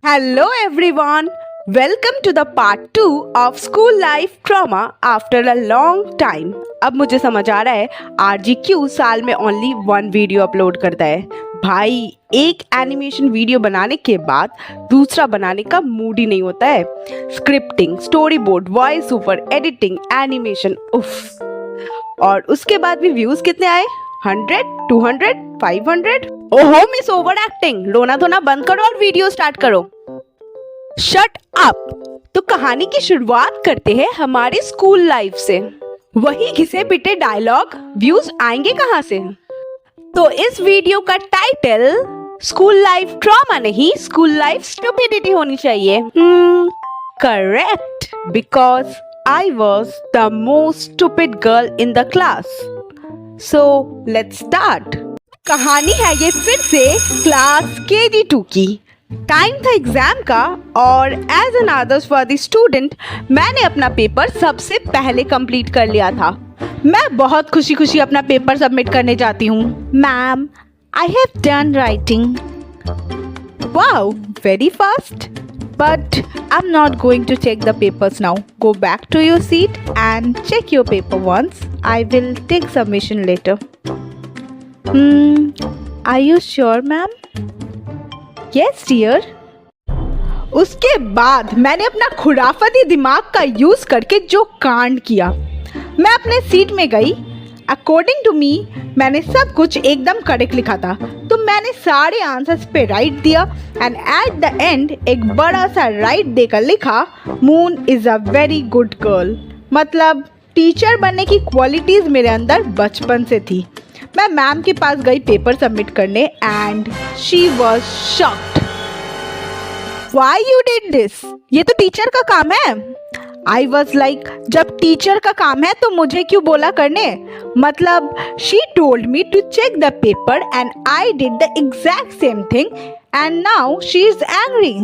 Hello everyone. Welcome to the part 2 of school life trauma after a long time. अब मुझे समझ आ रहा है RGQ साल में ओनली 1 वीडियो अपलोड करता है। भाई एक एनिमेशन वीडियो बनाने के बाद दूसरा बनाने का मूड ही नहीं होता है। Scripting, story board, voice over, editing, animation, उफ। और उसके बाद भी व्यूज कितने आए? 100, 200, 500? ओहो मिस ओवर एक्टिंग, रोना धोना बंद करो और वीडियो स्टार्ट करो। Shut up. तो कहानी की शुरुआत करते हैं हमारे स्कूल लाइफ से। वही घिसे पिटे डायलॉग, व्यूज आएंगे कहां से? तो इस वीडियो का टाइटल स्कूल लाइफ ट्रॉमा नहीं, स्कूल लाइफ स्टुपिडिटी होनी चाहिए। Correct, because I was the most stupid girl in the class. So let's start. कहानी है ये फिर से क्लास KG2 की। टाइम था एग्जाम का और एज एन आदर्शवादी स्टूडेंट मैंने अपना पेपर सबसे पहले कंप्लीट कर लिया था। मैं बहुत खुशी खुशी अपना पेपर सबमिट करने जाती हूँ। Ma'am, I have done writing. Wow, very fast. But I am not going to check the papers now. Go back to your seat and check your paper once. I will take submission later. Are you sure ma'am? Yes dear. उसके बाद मैंने अपना खुराफती दिमाग का use करके जो कांड किया, मैं अपने सीट में गई। अकॉर्डिंग टू मी मैंने सब कुछ एकदम करेक्ट लिखा था, तो मैंने सारे आंसर्स पे राइट दिया एंड एट द एंड एक बड़ा सा राइट देकर लिखा, moon is a very good girl. मतलब टीचर बनने की क्वालिटीज मेरे अंदर बचपन से थी। मैं मैम के पास गई पेपर सबमिट करने and she was shocked. Why you did this? ये तो टीचर का काम है। आई वॉज लाइक, जब टीचर का काम है तो मुझे क्यों बोला करने? मतलब she told me to check the paper and I did the exact same thing and now she is angry.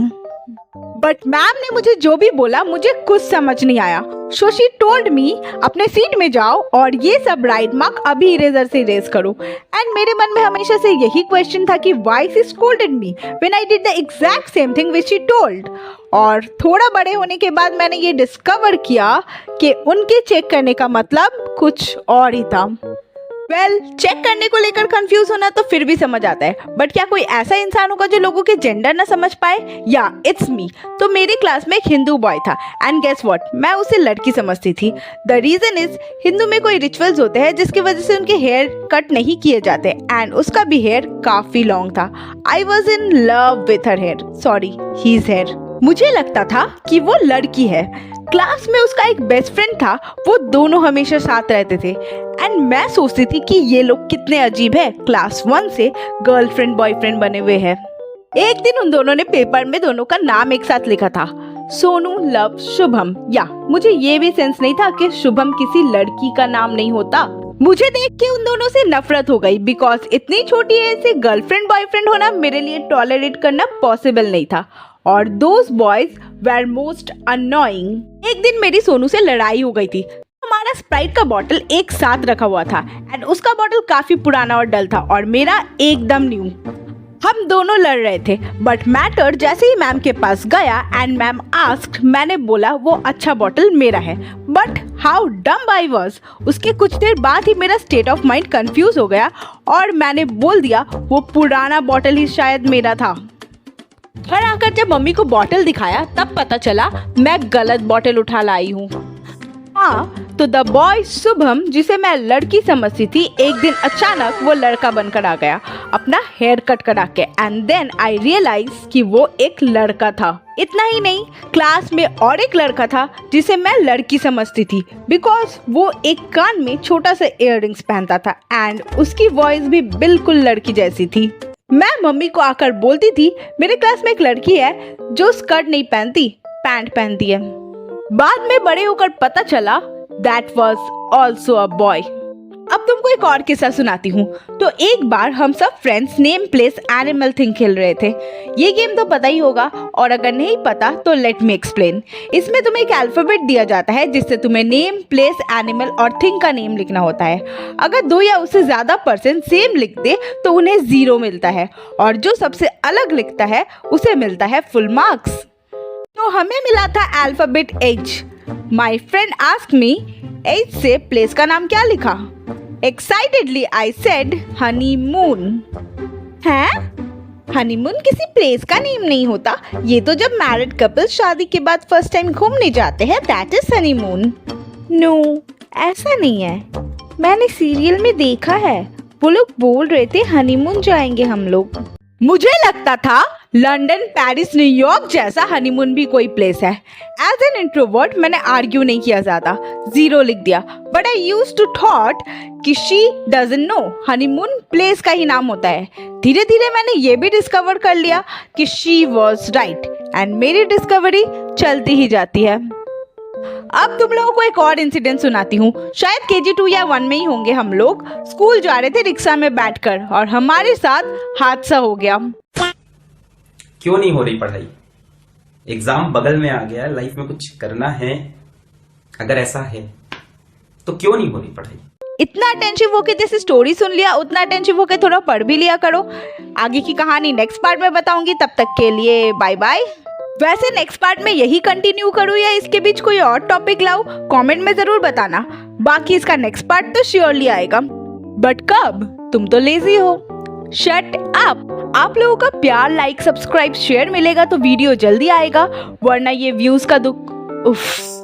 But ma'am ने मुझे जो भी बोला मुझे कुछ समझ नहीं आया। सो शी टोल्ड मी अपने सीट में जाओ और ये सब राइट मार्क अभी इरेजर से इरेज करो। एंड मेरे मन में हमेशा से यही क्वेश्चन था कि why she scolded me when I did the exact same thing which she told. और थोड़ा बड़े होने के बाद मैंने ये डिस्कवर किया कि उनके चेक करने का मतलब कुछ और ही था। चेक करने को लेकर कंफ्यूज होना तो फिर भी समझ आता है, बट क्या कोई ऐसा इंसान होगा जो लोगों के जेंडर ना समझ पाए? या इट्स मी। तो मेरी क्लास में एक हिंदू बॉय था एंड गेस व्हाट, मैं उसे लड़की समझती थी। द रीजन इज, हिंदू में कोई रिचुअल्स होते हैं जिसकी वजह से उनके हेयर कट नहीं किए जाते एंड उसका भी हेयर काफी लॉन्ग था। I was in love with her hair, sorry his hair. मुझे लगता था कि वो लड़की है। क्लास में उसका एक बेस्ट फ्रेंड था, वो दोनों हमेशा साथ रहते थे एंड मैं सोचती थी कि ये लोग कितने अजीब है, क्लास 1 से गर्लफ्रेंड बॉयफ्रेंड बने हुए हैं। एक दिन उन दोनों ने पेपर में दोनों का नाम एक साथ लिखा था, सोनू लव शुभम। या मुझे ये भी सेंस नहीं था कि शुभम किसी लड़की का नाम नहीं होता। मुझे देख के उन दोनों से नफरत हो गई, बिकॉज इतनी छोटी एज से गर्लफ्रेंड बॉयफ्रेंड होना मेरे लिए टॉलरेट करना पॉसिबल नहीं था। और those boys were most annoying. एक दिन मेरी सोनू से लड़ाई हो गई थी। हमारा स्प्राइट का बॉटल एक साथ रखा हुआ था एंड उसका बॉटल काफी पुराना और डल था और मेरा एकदम न्यू। हम दोनों लड़ रहे थे, बट मैटर जैसे ही मैम के पास गया एंड मैम आस्क्ड, मैंने बोला वो अच्छा बॉटल मेरा है। बट हाउ डम आई वॉज। उसके कुछ देर बाद ही मेरा स्टेट ऑफ माइंड कंफ्यूज हो गया और मैंने बोल दिया वो पुराना बॉटल ही शायद मेरा था। घर आकर जब मम्मी को बॉटल दिखाया तब पता चला मैं गलत बॉटल उठा लाई हूँ। हाँ, तो द बॉय शुभम जिसे मैं लड़की समझती थी, एक दिन अचानक वो लड़का बनकर आ गया अपना हेयर कट करा के एंड देन आई रियलाइज कि वो एक लड़का था। इतना ही नहीं, क्लास में और एक लड़का था जिसे मैं लड़की समझती थी, बिकॉज वो एक कान में छोटा सा इयररिंग्स पहनता था एंड उसकी वॉइस भी बिल्कुल लड़की जैसी थी। मैं मम्मी को आकर बोलती थी मेरे क्लास में एक लड़की है जो स्कर्ट नहीं पहनती, पैंट पहनती है। बाद में बड़े होकर पता चला that was also a boy. अब तुमको एक और किस्सा सुनाती हूँ। तो एक बार हम सब friends name place animal thing खेल रहे थे। ये गेम तो पता ही होगा, और अगर नहीं पता तो लेट मी एक्सप्लेन। इसमें तुम्हें एक अल्फाबेट दिया जाता है जिससे तुम्हें नेम प्लेस एनिमल और थिंग का नेम लिखना होता है। अगर 2 या उससे ज़्यादा पर्सन सेम लिख दे तो उन्हें 0 मिलता है, और जो सबसे अलग लिखता है उसे मिलता है फुल मार्क्स। तो हमें मिला था alphabet H। My friend asked me H से प्लेस का नाम क्या लिखा। Excitedly I said honeymoon. हैं? हनीमून किसी प्लेस का नेम नहीं होता। ये तो जब मैरिड कपल शादी के बाद फर्स्ट टाइम घूमने जाते हैं, दैट इज हनीमून। नो, ऐसा नहीं है। मैंने सीरियल में देखा है, वो लोग बोल रहे थे हनीमून जाएंगे हम लोग। मुझे लगता था लंदन, पेरिस, न्यूयॉर्क जैसा हनीमून भी कोई प्लेस है। एज एन इंट्रोवर्ट मैंने आर्ग्यू नहीं किया ज़्यादा, 0 लिख दिया। But I used to thought कि she doesn't know honeymoon place का ही नाम होता है। धीरे धीरे मैंने ये भी डिस्कवर कर लिया कि शी वॉज राइट, एंड मेरी डिस्कवरी चलती ही जाती है। अब तुम लोगों को एक और इंसिडेंट सुनाती हूँ। शायद KG 2 या 1 में ही होंगे हम लोग। स्कूल जा रहे थे रिक्शा में बैठकर, और हमारे साथ हादसा हो गया। क्यों नहीं हो रही पढ़ाई? एग्जाम बगल में आ गया, लाइफ में कुछ करना है। अगर ऐसा है तो क्यों नहीं हो रही पढ़ाई? इतना अटेंशिव होके जैसे स्टोरी सुन लिया, उतना अटेंशिव होके थोड़ा पढ़ भी लिया करो। आगे की कहानी नेक्स्ट पार्ट में बताऊंगी, तब तक के लिए बाय बाय। वैसे नेक्स्ट पार्ट में यही कंटिन्यू करूँ या इसके बीच कोई और टॉपिक लाऊं, कमेंट में जरूर बताना। बाकी इसका नेक्स्ट पार्ट तो श्योरली आएगा, बट कब? तुम तो लेजी हो। Shut up. आप लोगों का प्यार, लाइक, सब्सक्राइब, शेयर मिलेगा तो वीडियो जल्दी आएगा, वरना ये व्यूज का दुख। उफ।